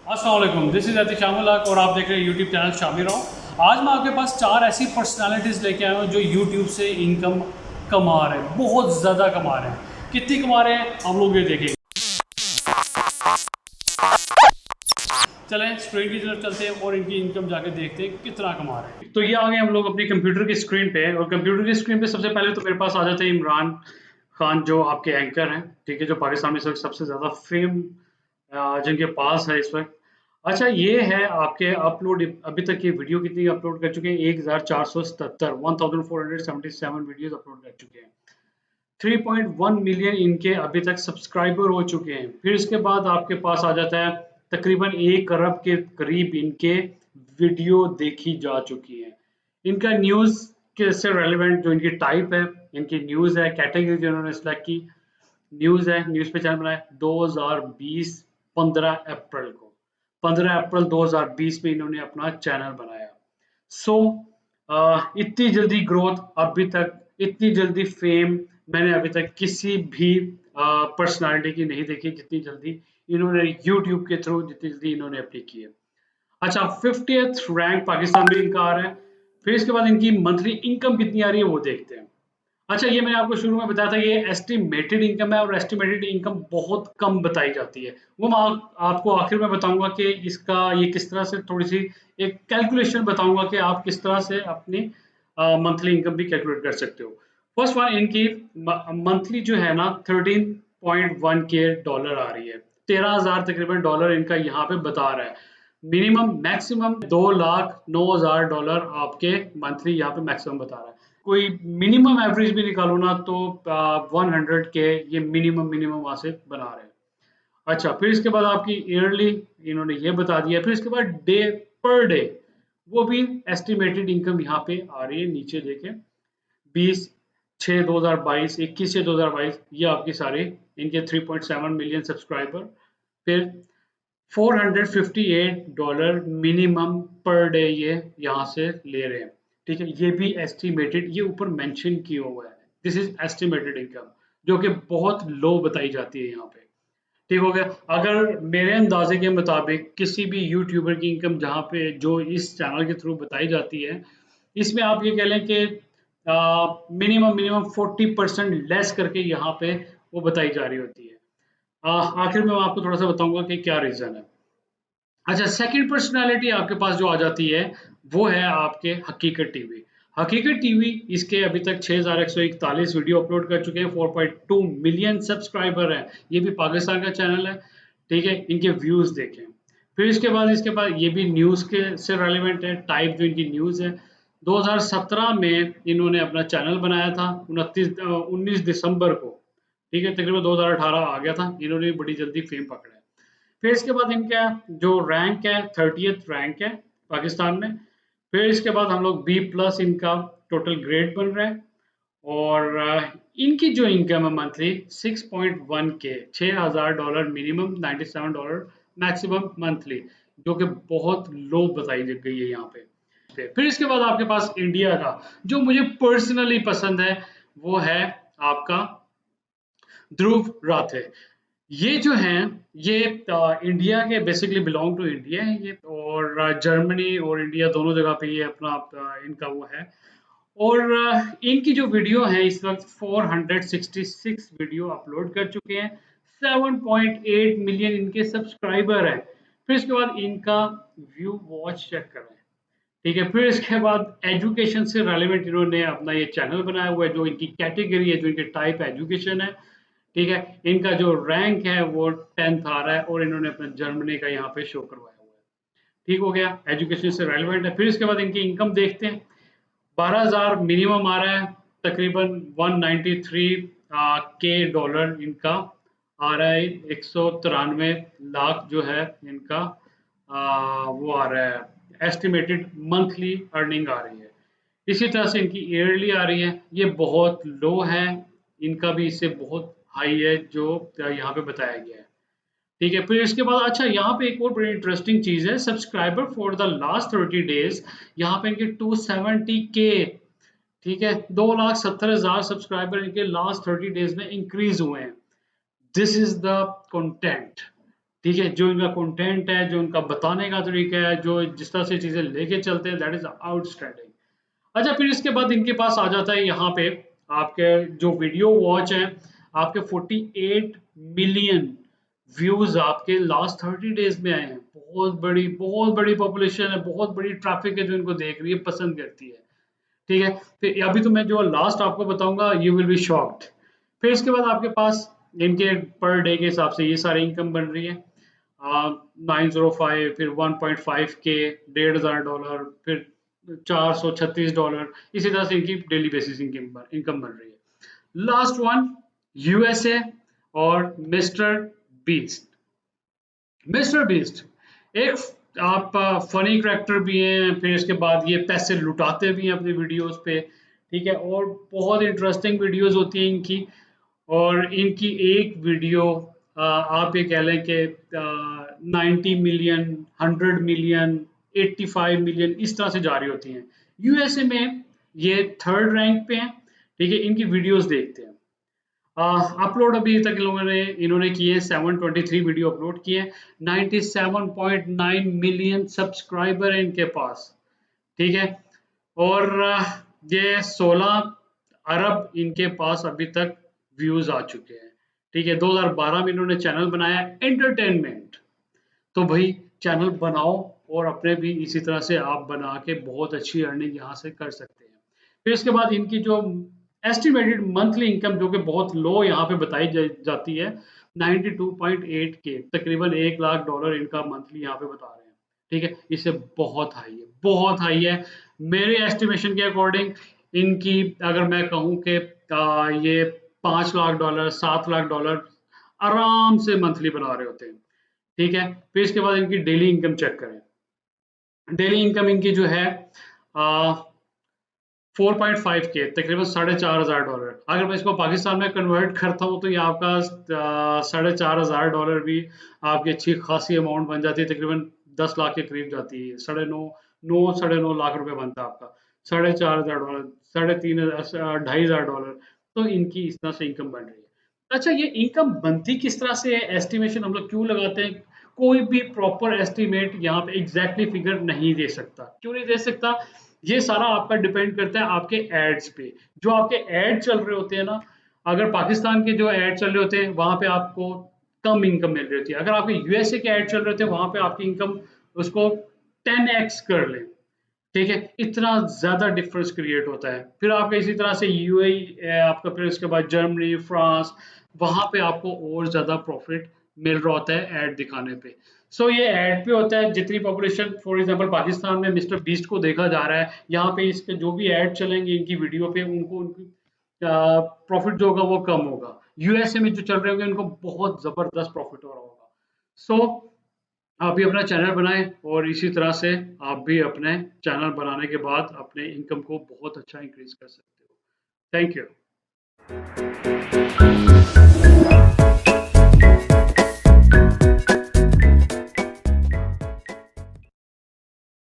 अस्सलाम वालेकुम, this is Atiq Shamul हक और आप देख रहे हैं यूट्यूब चैनल शामिर राव। आज मैं आपके पास 4 ऐसी पर्सनालिटीज़ लेके आया हूँ जो यूट्यूब से इनकम कमा रहे हैं, बहुत ज़्यादा कमा रहे हैं। कितनी कमा रहे हैं हम लोग ये देखेंगे। चलें स्क्रीन की तरफ चलते हैं और इनकी इनकम जाके देखते हैं कितना कमा रहे हैं। तो ये आ गए हम लोग अपनी कंप्यूटर की स्क्रीन पे, और कंप्यूटर की स्क्रीन पे सबसे पहले तो मेरे पास आ जाते हैं इमरान खान, जो आपके एंकर हैं, ठीक है, जो पाकिस्तान में इस वक्त सबसे ज़्यादा फेम जिनके पास है इस वक्त। अच्छा, ये है आपके अपलोड, अभी तक ये वीडियो कितनी अपलोड कर चुके हैं? 1477 1477 वीडियोस अपलोड कर चुके हैं। 3.1 मिलियन इनके अभी तक सब्सक्राइबर हो चुके हैं। फिर इसके बाद आपके पास आ जाता है तकरीबन 1 अरब के करीब इनके वीडियो देखी जा चुकी हैं। इनका न्यूज़ के से रेलिवेंट जो इनकी टाइप है, इनकी न्यूज़ है, कैटेगरी जो इन्होंने सेलेक्ट की, न्यूज़ है, न्यूज़ पे चैनल बनाया 2020 15 अप्रैल को, 15 अप्रैल 2020 में इन्होंने अपना चैनल बनाया। सो इतनी जल्दी ग्रोथ अभी तक, इतनी जल्दी फेम मैंने अभी तक किसी भी पर्सनालिटी की नहीं देखी जितनी जल्दी इन्होंने यूट्यूब के थ्रू, जितनी जल्दी इन्होंने अपनी की है। अच्छा, 50th रैंक पाकिस्तान में इनका आ रहा है। फिर इसके बाद इनकी मंथली इनकम कितनी आ रही है वो देखते हैं। अच्छा, ये मैंने आपको शुरू में बताया था, ये एस्टिमेटेड इनकम है और एस्टिमेटेड इनकम बहुत कम बताई जाती है। वो मैं आपको आखिर में बताऊंगा कि इसका ये किस तरह से, थोड़ी सी एक कैलकुलेशन बताऊंगा कि आप किस तरह से अपनी मंथली इनकम भी कैलकुलेट कर सकते हो। फर्स्ट वन, इनकी मंथली जो है ना 13.1 के डॉलर आ रही है। 13,000 तकरीबन डॉलर इनका यहाँ पे बता रहा है। मिनिमम मैक्सिमम 2,09,000 डॉलर आपके मंथली यहाँ पे मैक्सिमम बता रहा है। कोई मिनिमम एवरेज भी निकालो ना तो 100 के ये मिनिमम वहां से बना रहे हैं। अच्छा, फिर इसके बाद आपकी ईयरली इन्होंने ये बता दिया। फिर इसके बाद डे पर डे वो भी एस्टिमेटेड इनकम यहाँ पे आ रही है, नीचे देखें 20/6/2022, 21/6/2022, ये आपकी सारी इनके 3.7 मिलियन सब्सक्राइबर। फिर $458 मिनिमम पर डे ये यहाँ से ले रहे हैं, ठीक है। ये भी एस्टिमेटेड, ये ऊपर मेंशन किया हुआ है, दिस इज एस्टिमेटेड इनकम, जो कि बहुत लो बताई जाती है यहाँ पे, ठीक हो गया। अगर मेरे अंदाजे के मुताबिक किसी भी यूट्यूबर की इनकम जहाँ पे जो इस चैनल के थ्रू बताई जाती है, इसमें आप ये कह लें कि मिनिमम 40% लेस करके यहाँ पे वो बताई जा रही होती है। आखिर में मैं आपको थोड़ा सा बताऊंगा कि क्या रीज़न है। अच्छा, सेकंड पर्सनालिटी आपके पास जो आ जाती है वो है आपके हकीकत टीवी। हकीकत टीवी, इसके अभी तक 6,141 वीडियो अपलोड कर चुके हैं, 4.2 मिलियन सब्सक्राइबर हैं। ये भी पाकिस्तान का चैनल है, ठीक है। इनके व्यूज देखें। फिर इसके बाद ये भी न्यूज़ के से रेलिवेंट है, टाइप जो इनकी न्यूज़ है। 2017 में इन्होंने अपना चैनल बनाया था, 19 दिसंबर को, ठीक है। तकरीबन 2018 आ गया था, इन्होंने बड़ी जल्दी फेम पकड़ा है। फिर इसके बाद इनका जो रैंक है 30th रैंक है पाकिस्तान में। फिर इसके बाद हम लोग B+ इनका टोटल ग्रेड बन रहा है। और इनकी जो इनकम है मंथली 6.1 के, $6,000 मिनिमम, $97 मैक्सिमम मंथली, जो कि बहुत लो बताई गई है यहाँ पे। फिर इसके बाद आपके पास इंडिया का जो मुझे पर्सनली पसंद है वो है आपका ध्रुव राठे। ये जो हैं, ये इंडिया के बेसिकली बिलोंग टू इंडिया है ये, और जर्मनी और इंडिया दोनों जगह पे ये अपना इनका वो है। और इनकी जो वीडियो है इस वक्त 466 वीडियो अपलोड कर चुके हैं, 7.8 मिलियन इनके सब्सक्राइबर हैं। फिर इसके बाद इनका व्यू वॉच चेक करें, ठीक है। फिर इसके बाद एजुकेशन से रेलिवेंट इन्होंने अपना ये चैनल बनाया हुआ है, जो इनकी कैटेगरी है, जो इनके टाइप एजुकेशन है, ठीक है। इनका जो रैंक है वो 10th आ रहा है, और इन्होंने अपना जर्मनी का यहाँ पे शो करवाया हुआ है, ठीक हो गया। एजुकेशन से रेलिवेंट है। फिर इसके बाद इनकी इनकम देखते हैं। 12,000 मिनिमम आ रहा है, तकरीबन 193 के डॉलर इनका आ रहा है। 193 लाख जो है इनका वो आ रहा है, एस्टिमेटेड मंथली अर्निंग आ रही है। इसी तरह से इनकी ईयरली आ रही है, ये बहुत लो है। इनका भी इससे बहुत हाई है जो यहाँ पे बताया गया है, ठीक है। फिर इसके बाद अच्छा, यहाँ पे एक और बड़ी इंटरेस्टिंग चीज है, subscriber for the last 30 days, यहाँ पे इनके 270 के, ठीक है, 2,70,000 सब्सक्राइबर इनके लास्ट 30 डेज में इंक्रीज हुए हैं। दिस इज द कंटेंट, ठीक है, जो इनका कंटेंट है, जो उनका बताने का तरीका है, जो जिस तरह से चीजें लेके चलते हैं, दैट इज आउटस्टैंडिंग। अच्छा, फिर इसके बाद इनके पास आ जाता है यहाँ पे आपके जो वीडियो वॉच है, आपके 48 मिलियन व्यूज आपके लास्ट 30 डेज में आए हैं। बहुत बड़ी पॉपुलेशन है, बहुत बड़ी ट्रैफिक है जो इनको देख रही है, पसंद करती है। ठीक है, तो अभी तो मैं जो लास्ट आपको बताऊंगा, यू विल बी शॉक्ड। फिर इसके बाद आपके पास इनके पर डे के हिसाब से ये सारी इनकम बन रही है। 905, फिर 1.5 के, $1,500, फिर $436, इसी तरह से इनकी डेली बेसिस इनकम बन रही है। लास्ट वन, यूएसए और मिस्टर बीस्ट। मिस्टर बीस्ट एक आप फनी करेक्टर भी हैं, फिर इसके बाद ये पैसे लुटाते भी हैं अपनी वीडियोस पे। ठीक है, और बहुत इंटरेस्टिंग वीडियोस होती हैं इनकी। और इनकी एक वीडियो आप ये कह लें कि 90 मिलियन, 100 मिलियन, 85 मिलियन, इस तरह से जारी होती हैं। यूएसए में ये थर्ड रैंक पे हैं। ठीक है, इनकी वीडियोस देखते हैं। अपलोड अभी तक इन्होंने किए 723 वीडियो अपलोड किए हैं। 97.9 मिलियन सब्सक्राइबर है इनके पास। ठीक है, और ये 16 अरब इनके पास अभी तक व्यूज आ चुके हैं। ठीक है, 2012 में इन्होंने चैनल बनाया एंटरटेनमेंट। तो भाई चैनल बनाओ, और अपने भी इसी तरह से आप बना के बहुत अच्छी अर्निंग यहाँ से कर सकते हैं। फिर इसके बाद इनकी जो एस्टिमेटेड मंथली इनकम, जो कि बहुत लो यहाँ पे बताई जाती है, 92.8 के, तकरीबन $1 लाख इनका मंथली यहाँ पे बता रहे हैं। ठीक है, इससे बहुत हाई है, बहुत हाई है। मेरे एस्टिमेशन के अकॉर्डिंग इनकी अगर मैं कहूँ कि ये $5 लाख, $7 लाख आराम से मंथली बना रहे होते हैं। ठीक है, फिर इसके बाद इनकी डेली इनकम चेक करें। डेली इनकम इनकी जो है 4.5 के, तकरीबन $4,500। अगर मैं इसको पाकिस्तान में कन्वर्ट करता हूँ, तो ये आपका $4,500 भी आपकी अच्छी खासी अमाउंट बन जाती है, तकरीबन 10 लाख के करीब जाती है। 9.5 लाख रुपए बनता है आपका। $4,500, 3,500, $2,500, तो इनकी इस तरह से इनकम बन रही है। अच्छा, ये इनकम बनती किस तरह से है, एस्टिमेशन हम लोग क्यों लगाते हैं? कोई भी प्रॉपर एस्टिमेट यहाँ पे एग्जैक्टली फिगर नहीं दे सकता। क्यों नहीं दे सकता? ये सारा आपका डिपेंड करता है आपके एड्स पे। जो आपके एड चल रहे होते हैं ना, अगर पाकिस्तान के जो एड चल रहे होते हैं, वहां पे आपको कम इनकम मिल रही होती है। अगर आपके यूएसए के एड चल रहे होते हैं, वहां पे आपकी इनकम उसको 10x कर ले। ठीक है, इतना ज्यादा डिफरेंस क्रिएट होता है। फिर आपका इसी तरह से यूएई आपका, फिर उसके बाद जर्मनी, फ्रांस, वहां पे आपको और ज्यादा प्रॉफिट मिल रहा होता है ऐड दिखाने पे। सो ये ऐड पे होता है। जितनी पॉपुलेशन फॉर एग्जांपल पाकिस्तान में मिस्टर बीस्ट को देखा जा रहा है, यहाँ पे इसके जो भी ऐड चलेंगे इनकी वीडियो पे, उनको उनकी प्रॉफिट जो होगा वो कम होगा। यूएसए में जो चल रहे होंगे उनको बहुत जबरदस्त प्रॉफिट हो रहा होगा। सो आप भी अपना चैनल बनाएं, और इसी तरह से आप भी अपने चैनल बनाने के बाद अपने इनकम को बहुत अच्छा इंक्रीज कर सकते हो। Thank you.